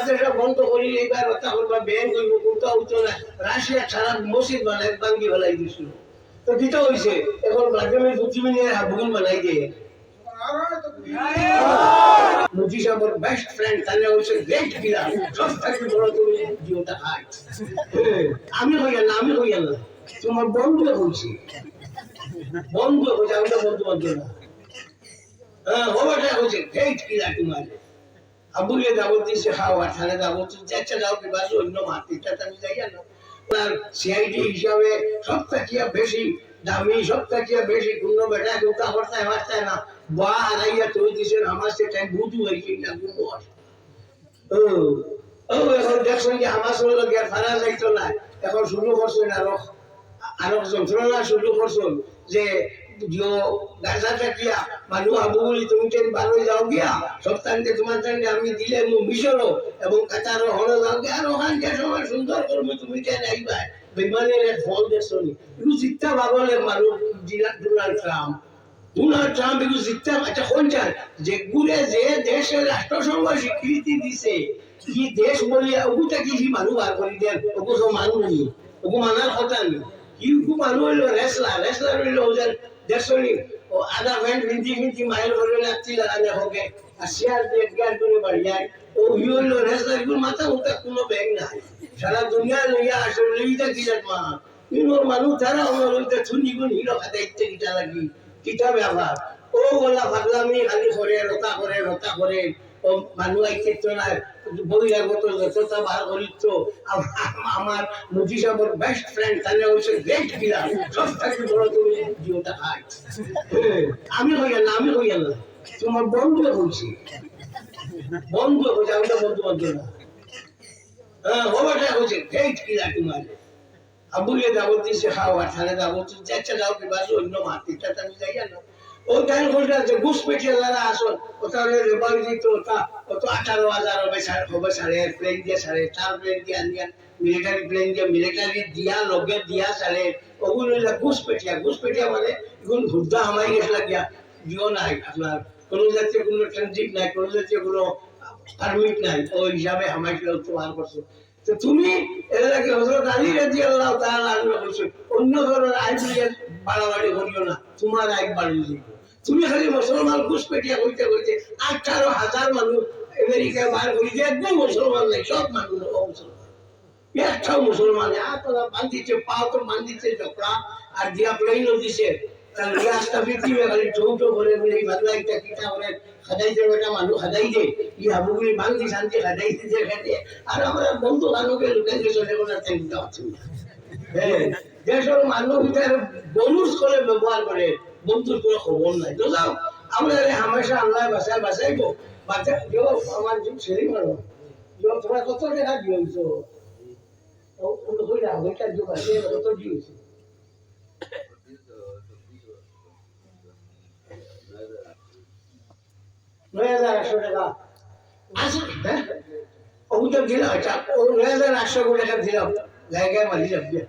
মাদ্রাসা বন্ধ করি এইবার কথা বলবা ব্যাংক হইব কোনটা হইতো না রাশিয়া সারা মসজিদ বানাই ভাঙ্গি ফেলাই দিছিল তো দিতে হইছে এখন মাধ্যমিক বুদ্ধিমিনে বুকিং বানাই দিয়ে মুজি সাহেবের বেস্ট ফ্রেন্ড তাহলে হচ্ছে গ্রেট কিলার সব থেকে বড় তুমি জীবনটা খাই আমি হইয়া না তোমার বন্ধু হয়েছি বন্ধু হয়েছে আমি তো বন্ধু বান্ধব না হ্যাঁ ওটা হচ্ছে গ্রেট কিলার তোমার আবুলে যাবো দিছে খাওয়া থানে যাবো যাচ্ছে যাও কি বাস অন্য মাটিটা আমি যাই না আর সিআইডি হিসাবে সব থেকে বেশি দামি সব থেকে বেশি গুণ বেটা কিন্তু আমার না বা হারাইয়া তুই দিছেন আমার সেটা বুঝু হয়েছে না গুণ ও ও এখন দেখছেন যে আমার সঙ্গে গিয়ে ফারা যাইতো না এখন শুরু করছেন আরো যন্ত্রণা শুরু করছেন যে গাছাটা কিয়া মানুষ আবু বলি তুমি ট্রেন ভালো যাও গিয়া সপ্তাহে তোমার সঙ্গে আমি দিলে মিশরও এবং কাতারও হলো যাও গিয়া আর ওখান যে সময় সুন্দর করবে তুমি ট্রেন আইবা বিমানের ফল দেখছো নি একটু চিত্তা ভাবলে মানুষ ডোনাল্ড ট্রাম্প একটু চিত্তা আচ্ছা কোন চান যে ঘুরে যে দেশের রাষ্ট্রসংঘ স্বীকৃতি দিছে কি দেশ বলিয়া ওগুটা কি মানুষ বার করে দেন ওগু সব মানুষ নেই ওগু মানার কথা নেই কি মানুষ হইলো রেসলার হইলো ওদের দেখছনি ও আধা ভ্যান্ট ফিনতি মাইল করে লাগছি লাগানে হোকে আর শেয়ার দিয়ে জ্ঞান করে বাড়িয়ায় ও হইলো রেসলার গুলো মাথা উঠা কোনো ব্যাগ নাই সারা দুনিয়া লইয়া আসলে লইটা কিরাট মা কিন্তু মানুষ তারা আমার ওইটা ছুনি গুণ হিরো খাতে ইচ্ছে কিটা লাগি কিটা ব্যাপার ও বলা ভাবলামি খালি করে রতা করে ও মানুষ আইতে না বহিরাগত যতটা বার করিত আমার মুজি সাহেবের বেস্ট ফ্রেন্ড তাহলে হচ্ছে গ্রেট কিলার সব থেকে বড় তুমি জীবনটা খাই আমি হইয়া না তোমার বন্ধু হয়েছি আমি তো বন্ধু বান্ধব না হ্যাঁ ওটা হচ্ছে গ্রেট কিলার তোমার আবুলে যাবো দিছে খাওয়া থানে যাবো যাচ্ছে যাও কি বাস অন্য মাটিটা আমি যাই না ও টাইম করতে আছে ঘুষপেটিয়া যারা আসল ওটা রেবাই দিত ওটা কত 18,000 হবে সাড়ে প্লেন দিয়ে সাড়ে 4 প্লেন দিয়ে আনিয়া মিলিটারি দিয়া লগে দিয়া সাড়ে ওগুলো ঘুষপেটিয়া মানে এখন ঘুরদা আমায় গেছে লাগিয়া দিও নাই আপনার কোনো জাতীয় কোনো ট্রানজিট নাই কোনো জাতীয় কোনো পারমিট নাই ওই হিসাবে আমায় তোমার করছো তো তুমি এর আগে হযরত আলী রাদিয়াল্লাহু তাআলা আনহু বলেছেন অন্য ধরনের আইন বাড়াবাড়ি করিও না তোমার আইন বাড়িয়ে দিবে তুমি খালি মুসলমান ঘুষপেটিয়া হইতে 18,000 মানুষ আমেরিকায় বার করে দিয়ে একদম মুসলমান নাই সব মানুষ মুসলমান একটাও মুসলমান তোরা বান্ধিছে পাও তো বান্ধিছে ঝোপড়া আর দিয়া প্লেনও দিছে তার রাস্তা পৃথিবী খালি ছোট করে বলে ভালো একটা কিটা করে খাদাইতে বেটা মানুষ খাদাই দে ই হাবুগুলি বান্ধি শান্তি খাদাই দিতে খেতে আর আমরা বন্ধু বান্ধবকে লুকাইতে চলে বলে চিন্তা হচ্ছে হ্যাঁ দেশের মানুষ ভিতরে বনুস করে ব্যবহার করে বন্ধুর কোনো খবর নাই তো যাও আমরা হামেশা আল্লাহ বাসাইবো বাচ্চা কেউ আমার ছেলে মানুষ তোমার কত টাকা দিয়েছ ওইটা যোগ আছে কত দিয়েছে 9,800 টাকা আচ্ছা হ্যাঁ ওটা দিলাম আচ্ছা 9,800 টাকা দিলাম জায়গায় মারি যাবে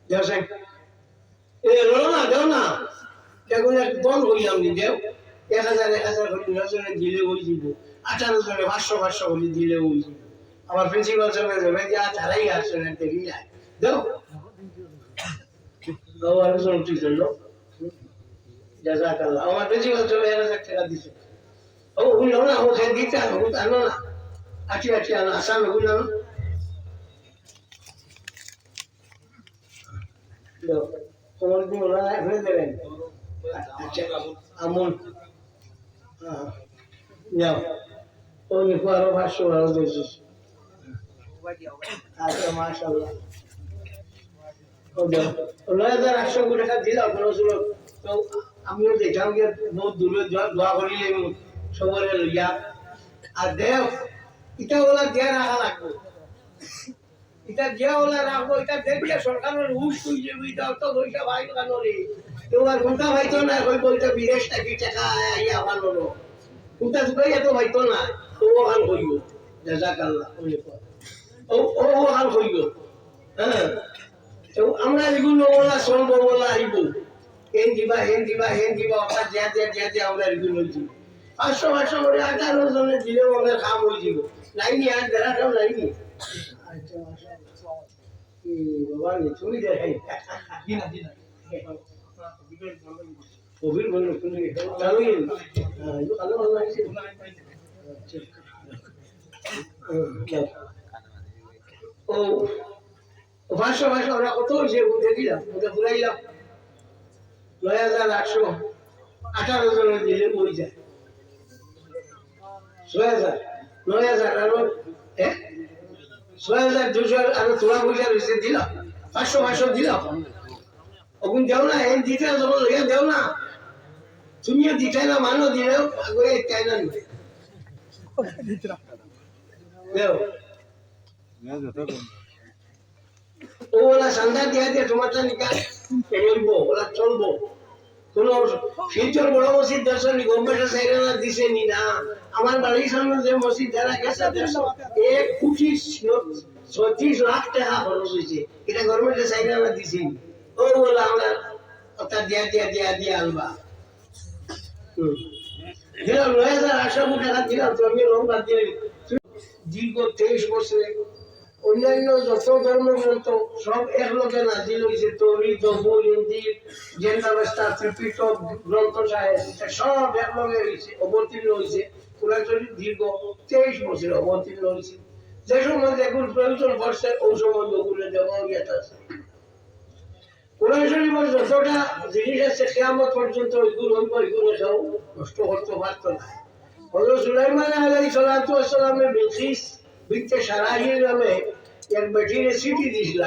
দেওসাই দেও না দেখুন একদম হইলাম নি দেও 1,000 করে নজনে দিলে ওই দিব 18 জনে 500 করে দিলে ওই দিব আমার প্রিন্সিপাল সাহেব যাবে যে আজ হারাই আসছে না দেখি যায় দেও আর শুনছি চলো জাযাকাল্লাহ আমার প্রিন্সিপাল সাহেব 1,000 টাকা দিছে ও হইল না ও খেয়ে দিতে আনো না আচ্ছা আনো আসান হইল না তোমার দিন ওরা ফেলে দেবেন আচ্ছা আমন যাও ওই আরো 500 আরো দিয়েছিস আচ্ছা মাশাআল্লাহ ও 9,800 টাকা দিলাম তো আমিও দেখলাম যে বহুত দূরে দোয়া করিলে সবরে লইয়া আর দেও এটা ওলা দিয়া রাখা লাগবে এটা দিয়া ওলা রাখবো এটা দেখলে সরকারের হুশ তুই যে এটা তো পয়সা ভাই কেন রে কেউ আর কোনটা ভাইতো না ওই বলতে বিদেশ টাকি টাকা আইয়া ভালো কোনটা তুই এত ভাইতো না ও হাল হইব জাযাকাল্লাহ ও হাল হইব হ্যাঁ তো আমরা এগুলো ওলা চলবো ওলা আইব হেন দিবা অর্থাৎ যা আমরা এগুলো দিব 500 করে 18 জনে দিলেও আমাদের কাম হয়ে যাব লাইনি আর দেখাটাও লাইনি আচ্ছা বাবা তুমি দেখাই কবির বলল তুমি চালুই কালো ভালো লাগছে ও ভাষা ভাষা ওরা কত হয়েছে দেখিলাম ওদের ঘুরাইলাম ৯,৮18 জনের দিলে বই যায় ৬,০০০ ৯,০০০ আরো ৬,২০০ আরো তোলা পয়সা রয়েছে দিলাম ৫০০ দিলাম ওগুন দেও না এই দিতে যখন লেগে দেও না তুমিও দিতে না মানো দিলেও আগে চাই না দেও ওলা সান্দা দিয়া দিয়ে তোমারটা নিকাল চলবো ওলা চলবো কোন ফিউচার বড় মসজিদ দর্শন গভর্নমেন্টের সাইডে না দিছে নি না আমার বাড়ির সামনে যে মসজিদ যারা গেছে 1,36,00,000 টাকা খরচ হয়েছে এটা গভর্নমেন্টের সাইডে না দিছে ও বলা আমরা ওটা দিয়া আলবা দিলাম ৯,৮০০ টাকা দিলাম তো আমি লোন বাদ দিলাম দীর্ঘ 23 বছরে অন্যান্য যত ধর্মগ্রন্থ সব একলগে নাজিল হয়েছে তৌহিদ জবুর ইনজিল জেন্দাবেস্তা ত্রিপিটক গ্রন্থ সাহেব সব একলগে হয়েছে অবতীর্ণ হয়েছে কোরআন শরীফ দীর্ঘ 23 বছরে অবতীর্ণ হয়েছে যে সময় দেখুন প্রয়োজন পড়ছে ওই সময় ওগুলো দেওয়া গিয়ে আছে কোরআন শরীফের যতটা জিনিস আছে কিয়ামত পর্যন্ত ওইগুলো সব নষ্ট করতে পারত না হযরত সুলাইমান আলাইহিস সালাতু ওয়াস সালামের বিলকিস বিনতে সারাহির নামে এক বেটিরে চিঠি দিছিল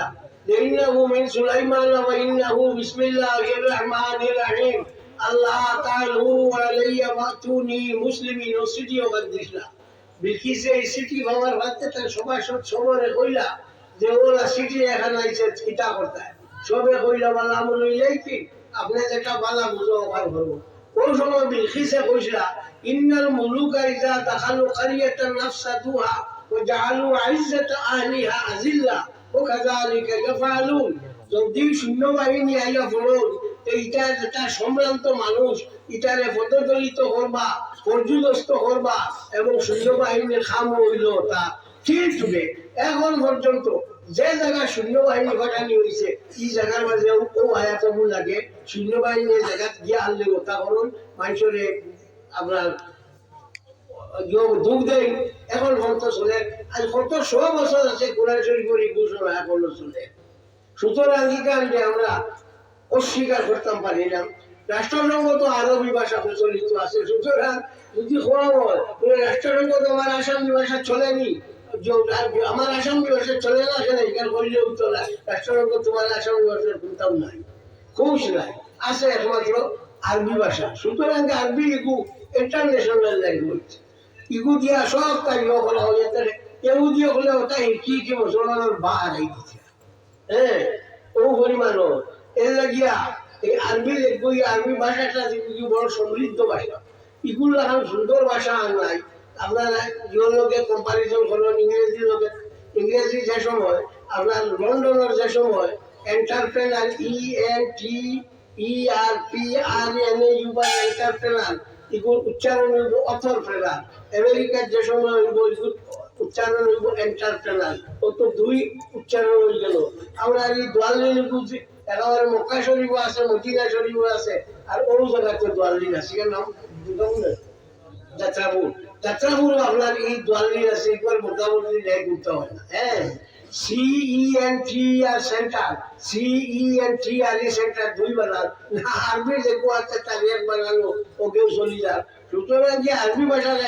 যে ইন্নাহু মিন সুলাইমান ওয়া ইন্নাহু বিসমিল্লাহির রহমানির রহিম আল্লাহ তাআলু আলাইয়া মাতুনি মুসলিমিন চিঠিও দিছিল বিলকিসে এই চিঠি বাবার হাতে তার সবাই সব সমরে কইলা যে ওরা চিঠি এখানে আইছে চিঠা করতে সবে কইলা বালা আমল হইলেই কি আপনি যেটা বালা বুঝো ওখানে করবো কোন সময় বিলকিসে কইলা ইন্নাল মুলুকা ইযা দাখালু কারিয়াতান নাফসাদুহা وجعلوا عزة أهلها أذلة وكذلك يفعلون যদি সৈন্যবাহিনী আইয়া ফলন এইটা যেটা সম্ভ্রান্ত মানুষ এটারে পদদলিত করবা পর্যুদস্ত করবা এবং সৈন্যবাহিনীর খাম হইল তা ঠিক হবে এখন পর্যন্ত যে জায়গায় সৈন্যবাহিনী ঘটানি হয়েছে এই জায়গার মাঝে ও আয়াতবু লাগে সৈন্যবাহিনীর জায়গা গিয়ে আনলে ওটা করুন মানুষের আপনার দুঃখ দেয় এখন ভক্ত চলে আজ কত 100 বছর আছে কোরআন শরীফের ঘোষণা এখনো চলে সুতরাং যে আমরা অস্বীকার করতাম পারি না রাষ্ট্রসংঘ তো আরবি ভাষা প্রচলিত আছে সুতরাং যদি হওয়া হয় রাষ্ট্রসংঘ তো আমার আসামি ভাষা চলেনি আমার আসামি ভাষা চলে না সেটা এখানে বললেও চলে রাষ্ট্রসংঘ তোমার আসামি ভাষার কোনটাও নাই খুশ নাই আছে একমাত্র আরবি ভাষা সুতরাং আরবি ইন্টারন্যাশনাল ল্যাঙ্গুয়েজ ইগু দিয়া সব কাজ করা হয়ে যাচ্ছে ইহুদিও হলে ওটা কি মুসলমানের বাহারাই দিচ্ছে ও পরিমাণ এর লাগিয়া এই আরবি লিখবো আরবি ভাষাটা বড় সমৃদ্ধ ভাষা ইগুলো এখন সুন্দর ভাষা আর নাই আপনারা জীবন লোকে কম্পারিজন করবেন ইংরেজি যে সময় আপনার লন্ডনের যে সময় এন্টারপ্রেনার ENTERPRENAUR এন্টারপ্রেনার এগুলো উচ্চারণ হইব অথরপ্রেনার আমেরিকার যে সময় হইব উচ্চারণ হইব এন্টারপ্রেনার ও তো দুই উচ্চারণ হয়ে গেল আমরা এই দোয়ালি বুঝি একেবারে মক্কা শরীফ আছে মদিনা শরীফ আছে আর ওই জায়গাতে দোয়ালি আছে এর নাম যাত্রাপুর আপনার এই দোয়ালি আছে একবার মোটামুটি লেখ করতে হয় না CENTER সেন্টার CENTER সেন্টার দুই বানান আরবি লেখো আছে তার এক বানানো ওকেও চলি যাক সুতরাং যে আরবি ভাষার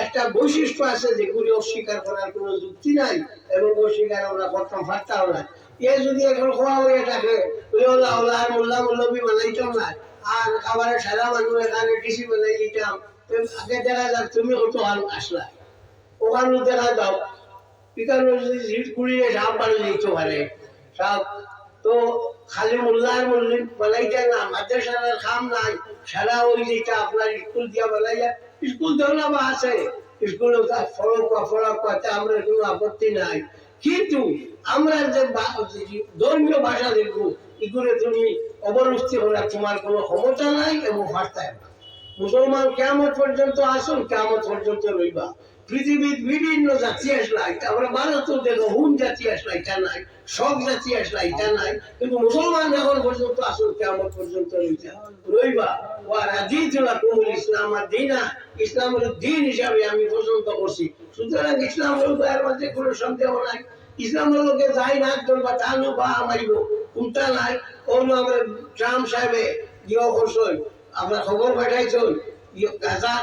একটা বৈশিষ্ট্য আছে যেগুলি অস্বীকার করার কোনো যুক্তি নাই এবং অস্বীকার আমরা করতাম পারতাম না এ যদি এখন খোয়া হয়ে থাকে আর মোল্লা মৌলবী বানাইতাম না আর খাবারে সারা মানুষ এখানে ডিসি বানাই দিতাম আগে দেখা যাক তুমি কত আসলা ওখানে দেখা যাও এখানে যদি জিট কুড়িয়ে সাপ বানিয়ে দিতে পারে সাপ তো খালি মোল্লার মল্লিক বানাইতে না মাদ্রাসার খাম নাই সারা ওই যেটা আপনার স্কুল দিয়া বানাইয়া স্কুল ধরলা বা আছে স্কুল ফরক করতে আমরা কোনো আপত্তি নাই কিন্তু আমরা যে ধর্মীয় ভাষা দেখবো এগুলো তুমি অবরুষ্টি করার তোমার কোনো ক্ষমতা নাই এবং ভার্তায় না মুসলমান কিয়ামত পর্যন্ত আসুন কিয়ামত পর্যন্ত রইবা পৃথিবীর বিভিন্ন জাতি আসলা আমরা ভারত দেখো হুন জাতি আসলা এটা নাই, সব জাতি আসলা এটা নাই, কিন্তু মুসলমান এখন পর্যন্ত আসল কিয়ামত পর্যন্ত রইবা ও রাদিতুলা কুমুল ইসলাম আর দিনা, ইসলাম হলো দিন হিসাবে আমি পছন্দ করছি। সুতরাং ইসলাম হলো এর মধ্যে কোনো সন্দেহ নাই। ইসলাম হলোকে যাই না করবা তা নো বা আমাইব কোনটা নাই। ওনো আমরা ট্রাম্প সাহেবে ইয়ে করছই, আমরা খবর পাঠাইছই গাজা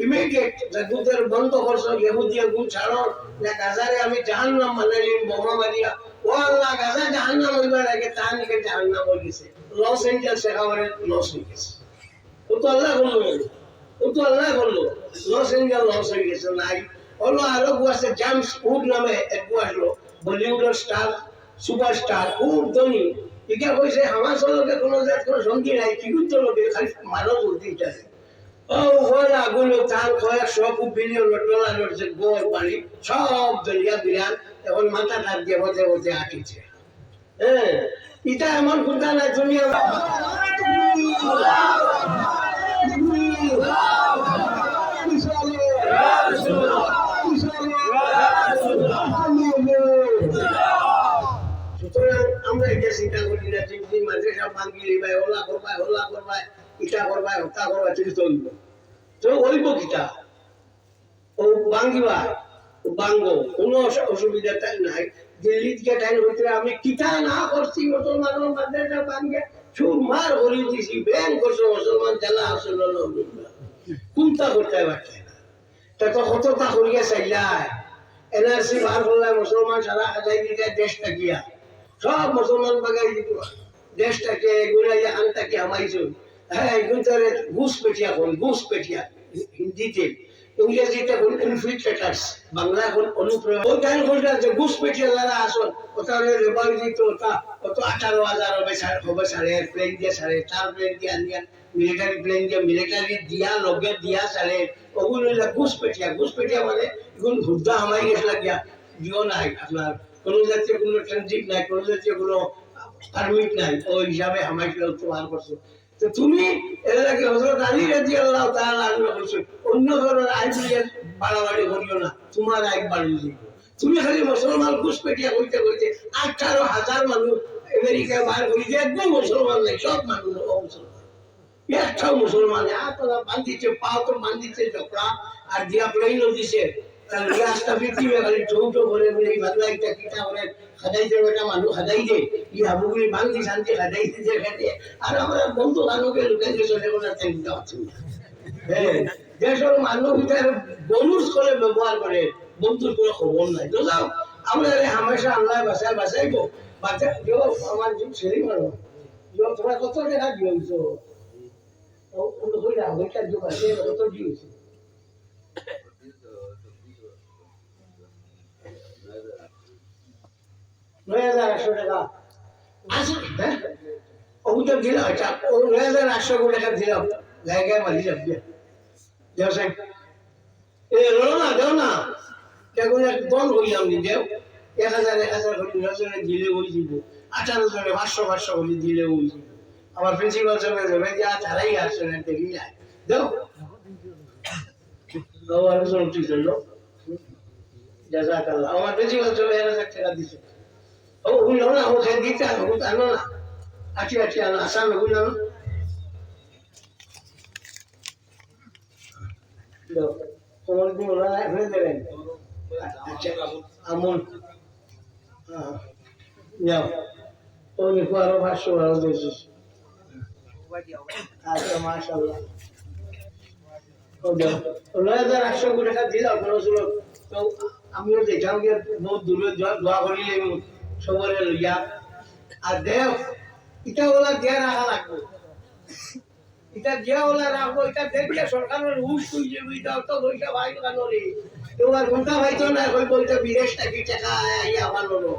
ইমিডিয়েট যুদ্ধের বন্ধ করছো, ইহুদিয়া গুণ ছাড়ো না গাজারে আমি জাহান্নাম বানাইলাম বোমা মারিয়া। ও আল্লাহ, গাজা জাহান্নাম হইবার আগে তা নিকে জাহান্নাম হয়ে গেছে, লস এঞ্জেলস একেবারে লস হয়ে গেছে। ও তো আল্লাহ বললো, ও তো আল্লাহ বললো লস এঞ্জেল লস হয়ে গেছে নাই। হলো আরো আছে জেমস উড নামে এক আসলো, বলিউডের স্টার সুপারস্টার, খুব ধনী। এটা কইছে আমার সঙ্গে কোনো সন্ধি নাই, কি করতে লোকে খালি মানুষ উল্টি চায়। ও ওরা গুলো তার কয়েকশো বিলিয়ন ডলারের যে গোল বাড়ি সব দলিয়া বিরান এখন মাথা টাক দিয়ে বসে বসে আঁকিছে। হ্যাঁ, এটা এমন কথা নাই তুমি আমরা এটা চিন্তা করি না, তুমি মাদ্রাসা ভাঙিলি ভাই ওলা করবাই হল্লা করবাই ইটা করবাই হত্যা করবাই তুমি চলব তো ওইব কিটা ও ভাঙিবা ভাঙ্গো, কোনো অসুবিধা তাই নাই। দিল্লি থেকে টাইম হইতে আমি কিটা না করছি, মুসলমানের মাদ্রাসা ভাঙে সুরমার করে দিছি, ব্যাং করছো মুসলমান জেলা আসল কোনটা করতে পারছে না। তা তো কতটা করিয়া চাইলাই এনআরসি বার করলে মুসলমান সারা হাজাই দিতে দেশটা গিয়া সব মুসলমান বাগাই দিত দেশটাকে গুড়াইয়া আনটাকে হামাইছো। হ্যাঁ, এখন তাহলে ঘুষ পেটিয়া কোন ঘুষ পেটিয়া হিন্দিতে, ইংরেজিতে কোন ইনফিল্ট্রেটার্স, বাংলা কোন অনুপ্রবেশ। ওই টাইম করলে যে ঘুষ পেটিয়া যারা আসল ওটা রেবাল দিত, ওটা কত 18,000 হবে সাড়ে প্লেন দিয়ে সাড়ে 4 প্লেন দিয়ে আনিয়া মিলিটারি প্লেন দিয়ে মিলিটারি দিয়া লগে দিয়া সাড়ে ওগুলো ঘুষ পেটিয়া মানে এখন হুদ্দা হামাই গেছে লাগিয়া দিও নাই আপনার কোনো জাতীয় কোনো ট্রানজিট নাই, কোনো জাতীয় কোনো পারমিট নাই, ওই হিসাবে আমাকে তোমার করছো। তো তুমি এর আগে হযরত আলী রাদিয়াল্লাহু তাআলা আনহু বলছো অন্য ধরনের আইন দিয়ে বাড়াবাড়ি করিও না, তোমার আইন বাড়িয়ে দিব। তুমি খালি মুসলমান ঘুষপেটিয়া কইতে কইতে 18,000 মানুষ আমেরিকায় বার করে দিয়ে একদম মুসলমান নাই, সব মানুষ মুসলমান, একটাও মুসলমান আপনারা বান্ধিছে পাও তো বান্ধিছে ঝগড়া আর দিয়া প্লেনও দিছে। তাহলে রাস্তা পৃথিবী খালি ছোট করে বলে এই বাংলা একটা কিতা করে খাদাইতে বেটা মানুষ খাদাই দে ই হাবুগুলি বাংলি শান্তি খাদাই দিতে খেতে আর আমরা বন্ধু বান্ধবকে লুকাইতে চলে কোনো চিন্তা হচ্ছে না। হ্যাঁ, দেশের মানুষ ভিতরে বলুস করে ব্যবহার করে, বন্ধুর কোনো খবর নাই। তো যাও আমরা হামেশা আল্লাহ বাসায় বাসাইবো বাচ্চা কেউ আমার ছেলে মানুষ তোমার কত টাকা দিয়েছ কত দিয়েছে 9,800 টাকা আসলে হ্যাঁ ওটা দিলাম, আচ্ছা ও 9,800 টাকা দিলাম জায়গায় মারি যাবে দেও সাহেব এ দেও না কেমন একদম হইলাম নি দেও 1,000 করে নজরে দিলে ওই দিব 18 জনে 500 করে দিলে ওই দিব। আমার প্রিন্সিপাল সাহেব যাবে যে তারাই আসছে না দেখি না দেও আর জোর ঠিক হলো জাযাকাল্লাহ। আমার প্রিন্সিপাল সাহেব 1,000 টাকা দিছে। ও হইলো না, ও খেয়ে দিতে আনো আনো না, আছি আনো আসান হইলো না তোমার দিন ওরা ফেলে দেবেন। আচ্ছা আমন যাও ও দেখো আরো 500 আরো দিয়েছিস। আচ্ছা মাশাআল্লাহ ও যাও 9,800 টাকা দিলাম কোনো ছিল। তো আমিও দেখলাম যে বহুত দূরে দোয়া করিলে সবরে লইয়া আর দেও এটা ওলা দিয়া রাখা লাগবে, এটা দিয়া ওলা রাখবো, এটা দেখলে সরকারের হুশ হয়ে যাবে। এটা তো পয়সা ভাই কানরে তোমার কোনটা ভাইতো না ওই বলতে বিদেশ থেকে টাকা আইয়া আমার হলো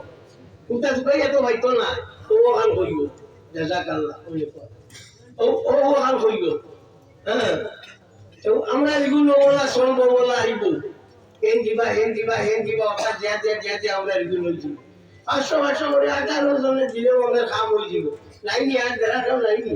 কোনটা দুবাই এত ভাইতো না ও হাল হইব জাযাকাল্লাহ ও হাল হইব। হ্যাঁ, তো আমরা এগুলো ওলা চলবো বলা আইব হেন দিবা অর্থাৎ যে আমরা এগুলো দিব 500 করে 18 জনে দিলেও আমাদের কাম হয়ে যাব। লাইনি আর দেখাটাও লাইনি